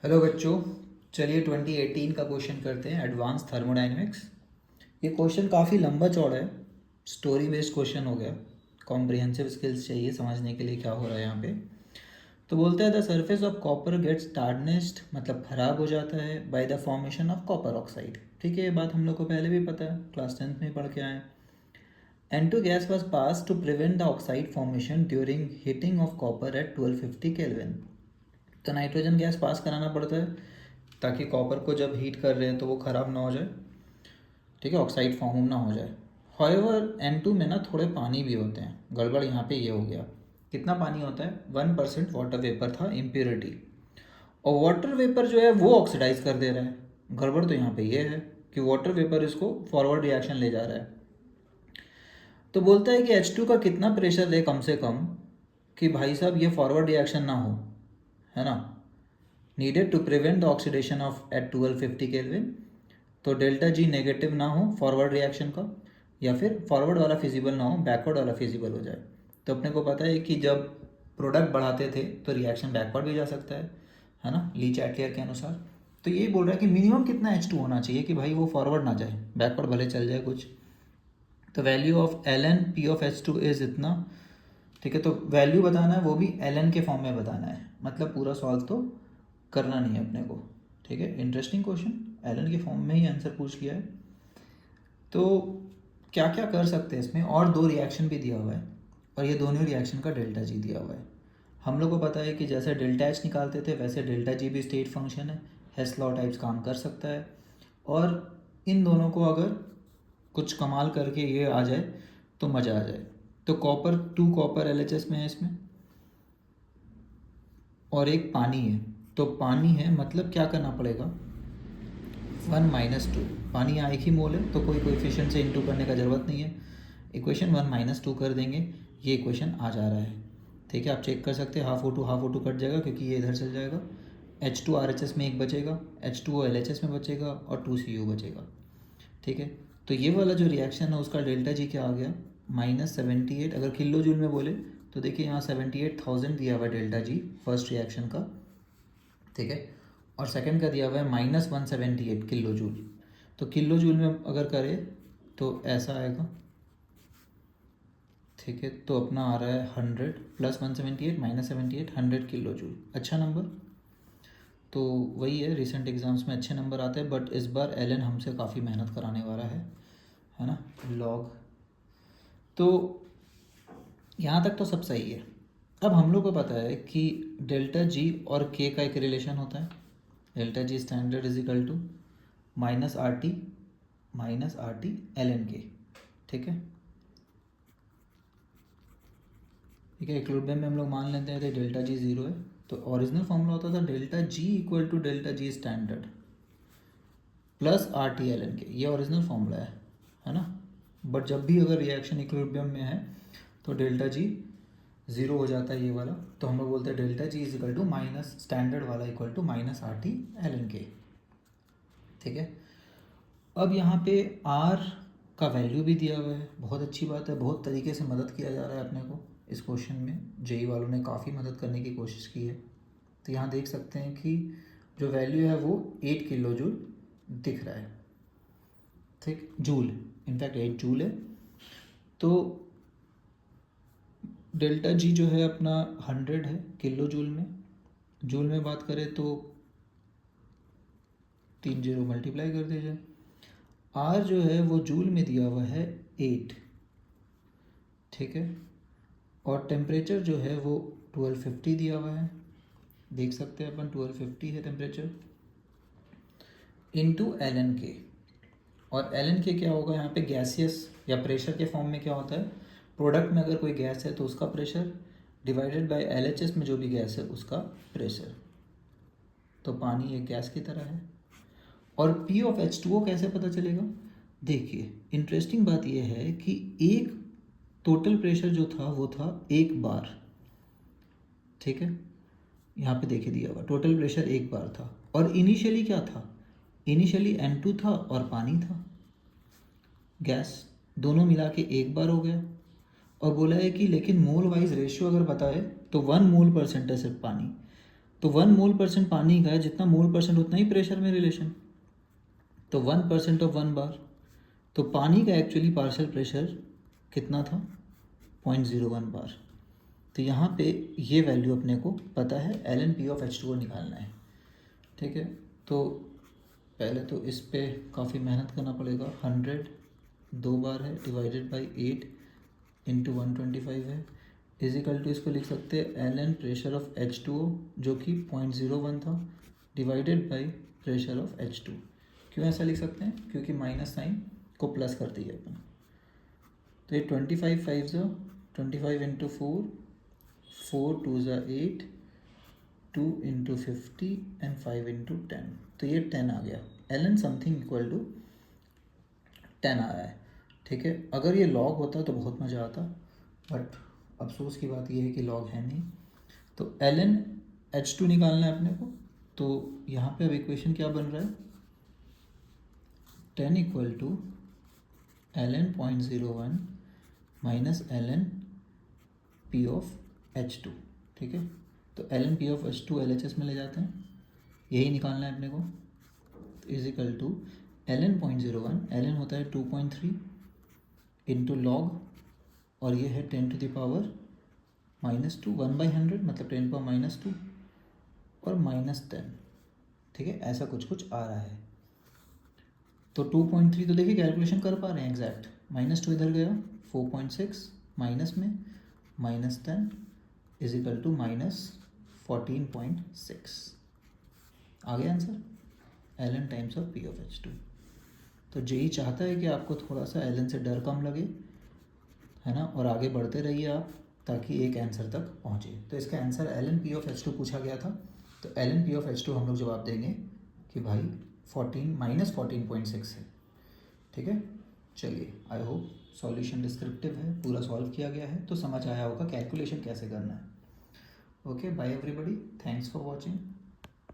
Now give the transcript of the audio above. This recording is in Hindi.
हेलो बच्चों, चलिए 2018 का क्वेश्चन करते हैं, एडवांस थर्मोडाइनमिक्स। ये क्वेश्चन काफ़ी लंबा चौड़ा है, स्टोरी बेस्ड क्वेश्चन हो गया। कॉम्प्रिहेंसिव स्किल्स चाहिए समझने के लिए क्या हो रहा है यहाँ पे। तो बोलते हैं the surface of copper gets tarnished, मतलब ख़राब हो जाता है by the formation of copper oxide. ठीक है, ये बात हम लोग को पहले भी पता है, क्लास 10th में पढ़ के आए हैं। N2 gas was passed to prevent the oxide formation during heating of copper at 1250 Kelvin। तो नाइट्रोजन गैस पास कराना पड़ता है ताकि कॉपर को जब हीट कर रहे हैं तो वो ख़राब ना हो जाए, ठीक है, ऑक्साइड फॉर्म ना हो जाए। हाउएवर N2 में ना थोड़े पानी भी होते हैं। गड़बड़ यहाँ पे ये हो गया, कितना पानी होता है, 1% वाटर वेपर था, इम्प्योरिटी। और वाटर वेपर जो है वो ऑक्सीडाइज कर दे रहा है। गड़बड़ तो यहाँ पे ये है कि वाटर वेपर इसको फॉरवर्ड रिएक्शन ले जा रहा है। तो बोलता है कि H2 का कितना प्रेशर ले कम से कम कि भाई साहब ये फॉरवर्ड रिएक्शन ना हो, है ना, needed to prevent the oxidation of at 1250 kelvin. तो डेल्टा जी नेगेटिव ना हो फॉरवर्ड रिएक्शन का, या फिर फॉरवर्ड वाला फिजिबल ना हो, बैकवर्ड वाला फिजिबल हो जाए। तो अपने को पता है कि जब प्रोडक्ट बढ़ाते थे तो रिएक्शन बैकवर्ड भी जा सकता है ना, ली चैटलियर के अनुसार। तो यही बोल रहा है कि मिनिमम कितना H2 होना चाहिए कि भाई वो फॉरवर्ड ना जाए, बैकवर्ड भले चल जाए कुछ। तो value of L N P of H2 is इतना, ठीक है। तो वैल्यू बताना है, वो भी एल एन के फॉर्म में बताना है, मतलब पूरा सॉल्व तो करना नहीं है अपने को, ठीक है। इंटरेस्टिंग क्वेश्चन, एल एन के फॉर्म में ही आंसर पूछ लिया है। तो क्या क्या कर सकते हैं इसमें, और दो रिएक्शन भी दिया हुआ है और ये दोनों रिएक्शन का डेल्टा जी दिया हुआ है। हम लोग को पता है कि जैसे डेल्टा एच निकालते थे वैसे डेल्टा जी भी स्टेट फंक्शन है, हेस लॉ टाइप्स काम कर सकता है। और इन दोनों को अगर कुछ कमाल करके ये आ जाए तो मज़ा आ जाए। तो कॉपर 2 कॉपर एल में है इसमें, और एक पानी है। तो पानी है मतलब क्या करना पड़ेगा, 1 - 2। पानी यहाँ एक ही मोल है तो कोई कोएफिशिएंट से इनटू करने का ज़रूरत नहीं है। इक्वेशन 1 - 2 कर देंगे, ये इक्वेशन आ जा रहा है, ठीक है। आप चेक कर सकते हैं, हाफ O2 कट जाएगा क्योंकि ये इधर चल जाएगा। H2 RHS में एक बचेगा, H2O LHS में बचेगा और 2CU बचेगा, ठीक है। तो ये वाला जो रिएक्शन है उसका डेल्टा जी क्या आ गया, -78। अगर किलो जूल में बोले तो देखिए यहाँ 78,000 दिया हुआ है डेल्टा जी फर्स्ट रिएक्शन का, ठीक है। और सेकंड का दिया हुआ है -178 किलो जूल। तो किलो जूल में अगर करें तो ऐसा आएगा, ठीक है। तो अपना आ रहा है 100 + 178 - 78 100 किलो जूल, अच्छा नंबर। तो वही है, रिसेंट एग्ज़ाम्स में अच्छे नंबर आते हैं, बट इस बार एलन हमसे काफ़ी मेहनत कराने वाला है ना, लॉग। तो यहाँ तक तो सब सही है। अब हम लोग को पता है कि डेल्टा जी और के का एक रिलेशन होता है, delta G standard is equal to -RT ln के, ठीक है। ठीक है, इक्विलिब्रियम में हम लोग मान लेते हैं डेल्टा जी 0 है। तो ओरिजिनल फॉर्मूला होता था delta G equal to delta G standard plus RT ln के, ये ओरिजिनल फॉर्मूला है ना। बट जब भी अगर रिएक्शन इक्विलिब्रियम में है तो डेल्टा जी 0 हो जाता है, ये वाला। तो हम लोग बोलते हैं delta G is equal to minus standard वाला इक्वल टू -RT ln के, ठीक है। अब यहाँ पे R का वैल्यू भी दिया हुआ है, बहुत अच्छी बात है, बहुत तरीके से मदद किया जा रहा है अपने को इस क्वेश्चन में। जेई वालों ने काफ़ी मदद करने की कोशिश की है। तो यहाँ देख सकते हैं कि जो वैल्यू है वो 8 किलो जूल दिख रहा है, ठीक, जूल, इनफैक्ट 8 जूल है। तो डेल्टा जी जो है अपना 100 है किलो जूल में बात करें तो 3 0 मल्टीप्लाई कर दीजिए। आर जो है वो जूल में दिया हुआ है 8, ठीक है। और टेम्परेचर जो है वो 1250 दिया हुआ है, देख सकते हैं अपन 1250 है टेम्परेचर, इनटू ln के। और ln के क्या होगा यहाँ पे, गैसियस या प्रेशर के फॉर्म में क्या होता है, प्रोडक्ट में अगर कोई गैस है तो उसका प्रेशर डिवाइडेड बाय LHS में जो भी गैस है उसका प्रेशर। तो पानी एक गैस की तरह है। और P ऑफ H2O कैसे पता चलेगा, देखिए इंटरेस्टिंग बात यह है कि एक टोटल प्रेशर जो था वो था 1 बार, ठीक है। यहाँ पे देखिए दिया हुआ टोटल प्रेशर 1 बार था। और इनिशियली क्या था, इनिशियली N2 था और पानी था, गैस, दोनों मिला के 1 बार हो गया। और बोला है कि लेकिन मोल वाइज रेशियो अगर बताए तो 1 मोल % है सिर्फ पानी। तो 1 मोल% पानी का है, जितना मोल% उतना ही प्रेशर में रिलेशन। तो 1% ऑफ 1 बार, तो पानी का एक्चुअली पार्शियल प्रेशर कितना था, 0.01 बार। तो यहाँ पे ये वैल्यू अपने को पता है, LNP ऑफ H2O निकालना है। ठीक है, तो पहले तो इस पे काफ़ी मेहनत करना पड़ेगा। 100 2 बार है, डिवाइडेड बाई 8 इंटू 125 है, इजिकल टू इसको लिख सकते हैं LN प्रेशर ऑफ H2O जो कि 0.01 था, divided by pressure of H2। क्यों ऐसा लिख सकते हैं, क्योंकि माइनस साइन को प्लस कर दिया अपन। तो ये 25 5 ज़ा 25 इंटू 4, 4 2 ज़ा 8, 2 इंटू 50 एंड 5 इंटू 10, तो ये 10 आ गया। LN समथिंग इक्वल टू 10 आ रहा है। ठीक है, अगर ये लॉग होता तो बहुत मज़ा आता, बट अफसोस की बात ये है कि लॉग है नहीं। तो LN H2 निकालना है अपने को। तो यहाँ पे अब इक्वेशन क्या बन रहा है, 10 equal to LN 0.01 minus LN P of H2। ठीक है, तो LN P of H2 LHS में ले जाते हैं, यही निकालना है अपने को। तो is equal to LN 0.01, LN होता है 2.3 इंटू लॉग, और ये है 10 टू द पावर -2, 1/100 मतलब 10 पावर -2 और -10। ठीक है, ऐसा कुछ कुछ आ रहा है। तो 2.3 तो देखिए कैलकुलेशन कर पा रहे हैं एग्जैक्ट, -2 इधर गया, 4.6 माइनस में -10 इज इक्वल टू -14.6। आ गया answer, LN times of P of H2। तो जेई चाहता है कि आपको थोड़ा सा LN से डर कम लगे, है ना, और आगे बढ़ते रहिए आप, ताकि एक आंसर तक पहुँचे। तो इसका answer LN P of H2 पूछा गया था, तो LN P ऑफ H2 हम लोग जवाब देंगे कि भाई 14 है। ठीक है, चलिए, आई होप सॉल्यूशन डिस्क्रिप्टिव है, पूरा सॉल्व किया गया है, तो समझ आया होगा कैलकुलेशन कैसे करना है। Okay, bye everybody, thanks for watching.